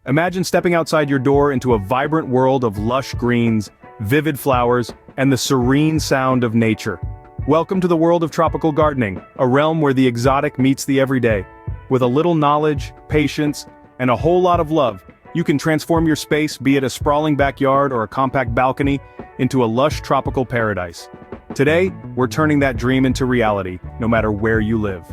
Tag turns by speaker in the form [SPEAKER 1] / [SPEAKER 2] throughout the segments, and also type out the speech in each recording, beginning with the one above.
[SPEAKER 1] Imagine stepping outside your door into a vibrant world of lush greens, vivid flowers, and the serene sound of nature. Welcome to the world of tropical gardening, a realm where the exotic meets the everyday. With a little knowledge, patience, and a whole lot of love, you can transform your space, be it a sprawling backyard or a compact balcony, into a lush tropical paradise. Today, we're turning that dream into reality, no matter where you live.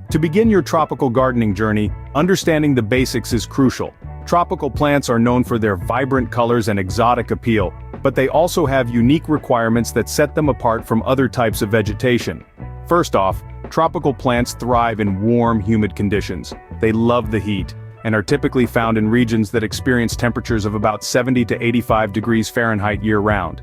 [SPEAKER 1] To begin your tropical gardening journey, understanding the basics is crucial. Tropical plants are known for their vibrant colors and exotic appeal, but they also have unique requirements that set them apart from other types of vegetation. First off, tropical plants thrive in warm, humid conditions. They love the heat, and are typically found in regions that experience temperatures of about 70 to 85 degrees Fahrenheit year-round.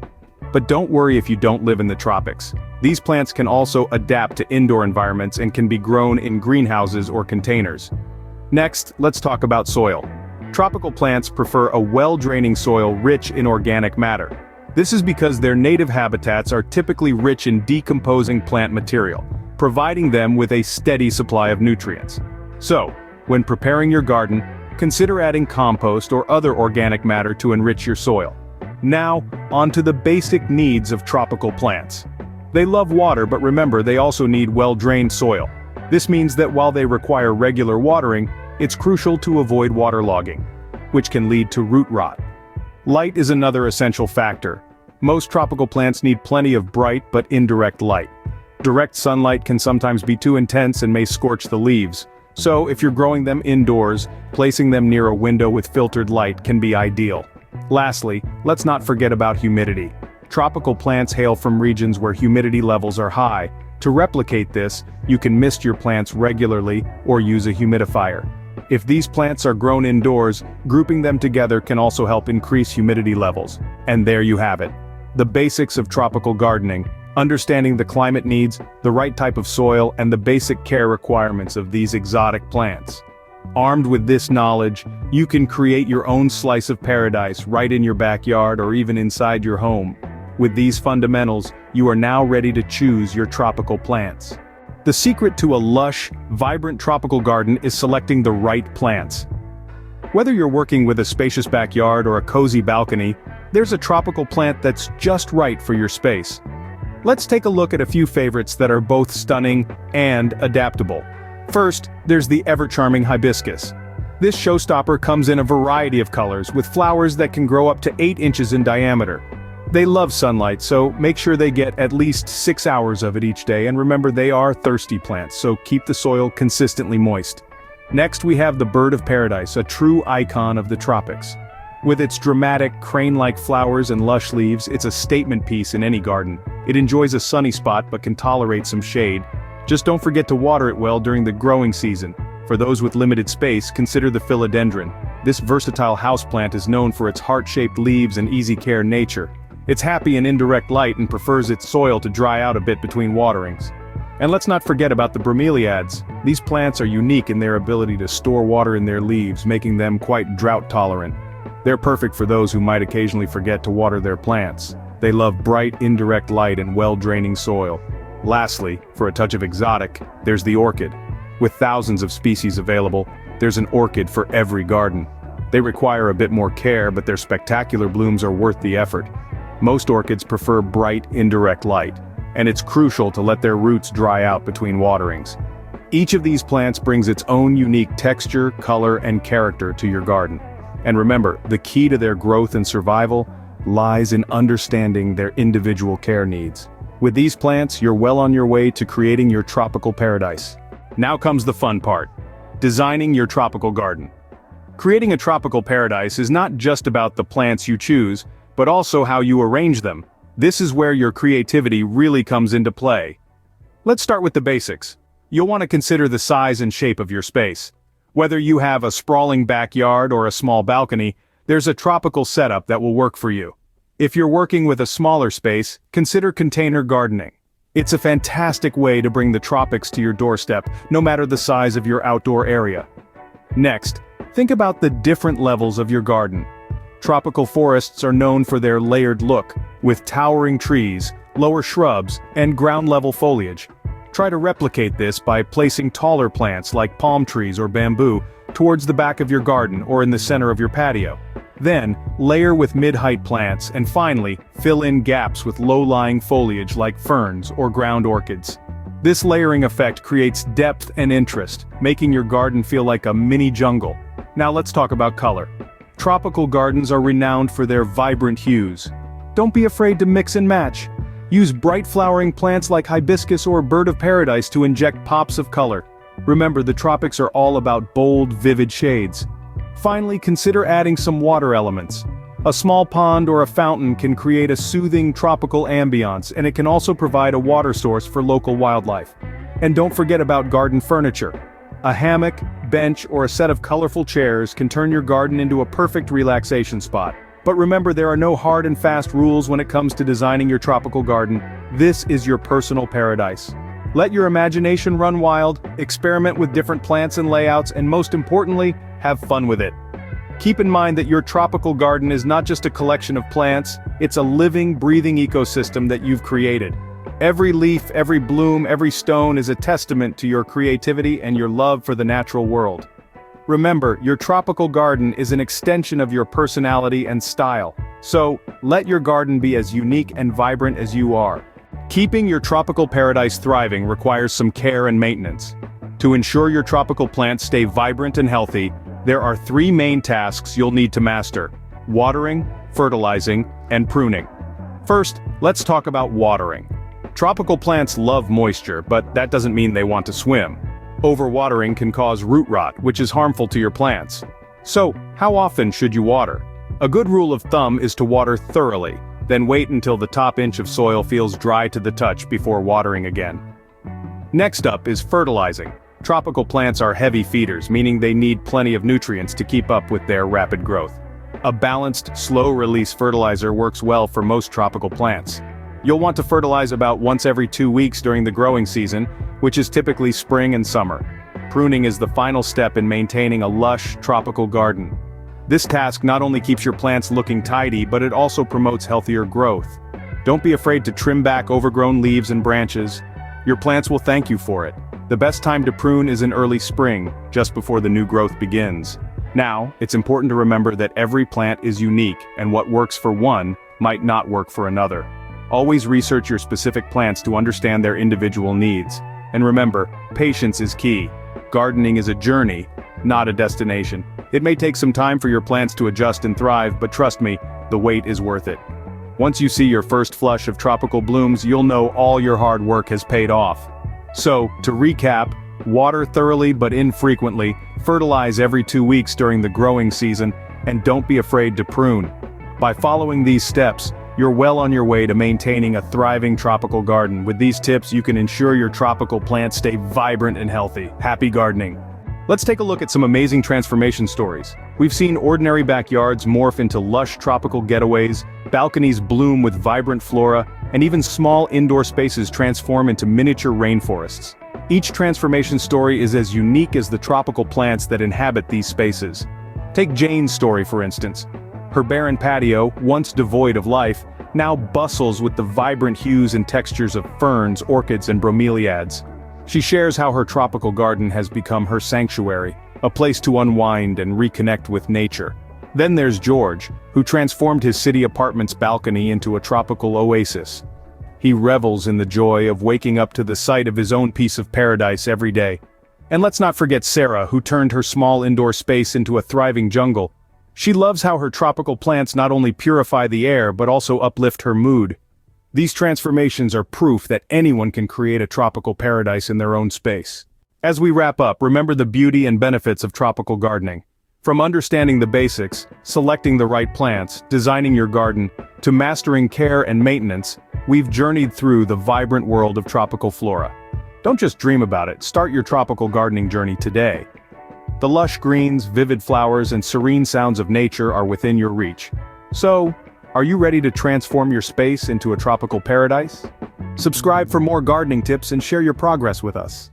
[SPEAKER 1] But don't worry if you don't live in the tropics. These plants can also adapt to indoor environments and can be grown in greenhouses or containers. Next, let's talk about soil. Tropical plants prefer a well-draining soil rich in organic matter. This is because their native habitats are typically rich in decomposing plant material, providing them with a steady supply of nutrients. So, when preparing your garden, consider adding compost or other organic matter to enrich your soil. Now, on to the basic needs of tropical plants. They love water, but remember, they also need well-drained soil. This means that while they require regular watering, it's crucial to avoid waterlogging, which can lead to root rot. Light is another essential factor. Most tropical plants need plenty of bright but indirect light. Direct sunlight can sometimes be too intense and may scorch the leaves. So, if you're growing them indoors, placing them near a window with filtered light can be ideal. Lastly, let's not forget about humidity. Tropical plants hail from regions where humidity levels are high. To replicate this, you can mist your plants regularly or use a humidifier. If these plants are grown indoors, grouping them together can also help increase humidity levels. And there you have it. The basics of tropical gardening, understanding the climate needs, the right type of soil, and the basic care requirements of these exotic plants. Armed with this knowledge, you can create your own slice of paradise right in your backyard or even inside your home. With these fundamentals, you are now ready to choose your tropical plants. The secret to a lush, vibrant tropical garden is selecting the right plants. Whether you're working with a spacious backyard or a cozy balcony, there's a tropical plant that's just right for your space. Let's take a look at a few favorites that are both stunning and adaptable. First, there's the ever-charming hibiscus. This showstopper comes in a variety of colors, with flowers that can grow up to 8 inches in diameter. They love sunlight, so make sure they get at least 6 hours of it each day, and remember they are thirsty plants, so keep the soil consistently moist. Next we have the bird of paradise, a true icon of the tropics. With its dramatic, crane-like flowers and lush leaves, it's a statement piece in any garden. It enjoys a sunny spot but can tolerate some shade. Just don't forget to water it well during the growing season. For those with limited space, consider the philodendron. This versatile houseplant is known for its heart-shaped leaves and easy-care nature. It's happy in indirect light and prefers its soil to dry out a bit between waterings. And let's not forget about the bromeliads. These plants are unique in their ability to store water in their leaves, making them quite drought-tolerant. They're perfect for those who might occasionally forget to water their plants. They love bright, indirect light and well-draining soil. Lastly, for a touch of exotic, there's the orchid. With thousands of species available, there's an orchid for every garden. They require a bit more care, but their spectacular blooms are worth the effort. Most orchids prefer bright, indirect light, and it's crucial to let their roots dry out between waterings. Each of these plants brings its own unique texture, color, and character to your garden. And remember, the key to their growth and survival lies in understanding their individual care needs. With these plants, you're well on your way to creating your tropical paradise. Now comes the fun part: designing your tropical garden. Creating a tropical paradise is not just about the plants you choose, but also how you arrange them. This is where your creativity really comes into play. Let's start with the basics. You'll want to consider the size and shape of your space. Whether you have a sprawling backyard or a small balcony, there's a tropical setup that will work for you. If you're working with a smaller space, consider container gardening. It's a fantastic way to bring the tropics to your doorstep, no matter the size of your outdoor area. Next, think about the different levels of your garden. Tropical forests are known for their layered look, with towering trees, lower shrubs, and ground-level foliage. Try to replicate this by placing taller plants like palm trees or bamboo towards the back of your garden or in the center of your patio. Then, layer with mid-height plants and finally, fill in gaps with low-lying foliage like ferns or ground orchids. This layering effect creates depth and interest, making your garden feel like a mini jungle. Now let's talk about color. Tropical gardens are renowned for their vibrant hues. Don't be afraid to mix and match. Use bright flowering plants like hibiscus or bird of paradise to inject pops of color. Remember, the tropics are all about bold, vivid shades. Finally, consider adding some water elements. A small pond or a fountain can create a soothing tropical ambiance, and it can also provide a water source for local wildlife. And don't forget about garden furniture. A hammock, bench, or a set of colorful chairs can turn your garden into a perfect relaxation spot. But remember, there are no hard and fast rules when it comes to designing your tropical garden. This is your personal paradise. Let your imagination run wild, experiment with different plants and layouts, and most importantly, have fun with it. Keep in mind that your tropical garden is not just a collection of plants, it's a living, breathing ecosystem that you've created. Every leaf, every bloom, every stone is a testament to your creativity and your love for the natural world. Remember, your tropical garden is an extension of your personality and style. So, let your garden be as unique and vibrant as you are. Keeping your tropical paradise thriving requires some care and maintenance. To ensure your tropical plants stay vibrant and healthy, there are 3 main tasks you'll need to master: watering, fertilizing, and pruning. First, let's talk about watering. Tropical plants love moisture, but that doesn't mean they want to swim. Overwatering can cause root rot, which is harmful to your plants. So, how often should you water? A good rule of thumb is to water thoroughly, then wait until the top inch of soil feels dry to the touch before watering again. Next up is fertilizing. Tropical plants are heavy feeders, meaning they need plenty of nutrients to keep up with their rapid growth. A balanced, slow-release fertilizer works well for most tropical plants. You'll want to fertilize about once every 2 weeks during the growing season, which is typically spring and summer. Pruning is the final step in maintaining a lush, tropical garden. This task not only keeps your plants looking tidy, but it also promotes healthier growth. Don't be afraid to trim back overgrown leaves and branches. Your plants will thank you for it. The best time to prune is in early spring, just before the new growth begins. Now, it's important to remember that every plant is unique, and what works for one might not work for another. Always research your specific plants to understand their individual needs. And remember, patience is key. Gardening is a journey, not a destination. It may take some time for your plants to adjust and thrive, but trust me, the wait is worth it. Once you see your first flush of tropical blooms, you'll know all your hard work has paid off. So, to recap, water thoroughly but infrequently, fertilize every 2 weeks during the growing season, and don't be afraid to prune. By following these steps, you're well on your way to maintaining a thriving tropical garden. With these tips, you can ensure your tropical plants stay vibrant and healthy. Happy gardening! Let's take a look at some amazing transformation stories. We've seen ordinary backyards morph into lush tropical getaways, balconies bloom with vibrant flora, and even small indoor spaces transform into miniature rainforests. Each transformation story is as unique as the tropical plants that inhabit these spaces. Take Jane's story for instance. Her barren patio, once devoid of life, now bustles with the vibrant hues and textures of ferns, orchids, and bromeliads. She shares how her tropical garden has become her sanctuary, a place to unwind and reconnect with nature. Then there's George, who transformed his city apartment's balcony into a tropical oasis. He revels in the joy of waking up to the sight of his own piece of paradise every day. And let's not forget Sarah, who turned her small indoor space into a thriving jungle. She loves how her tropical plants not only purify the air but also uplift her mood. These transformations are proof that anyone can create a tropical paradise in their own space. As we wrap up, remember the beauty and benefits of tropical gardening. From understanding the basics, selecting the right plants, designing your garden, to mastering care and maintenance, we've journeyed through the vibrant world of tropical flora. Don't just dream about it, start your tropical gardening journey today. The lush greens, vivid flowers, and serene sounds of nature are within your reach. So, are you ready to transform your space into a tropical paradise? Subscribe for more gardening tips and share your progress with us.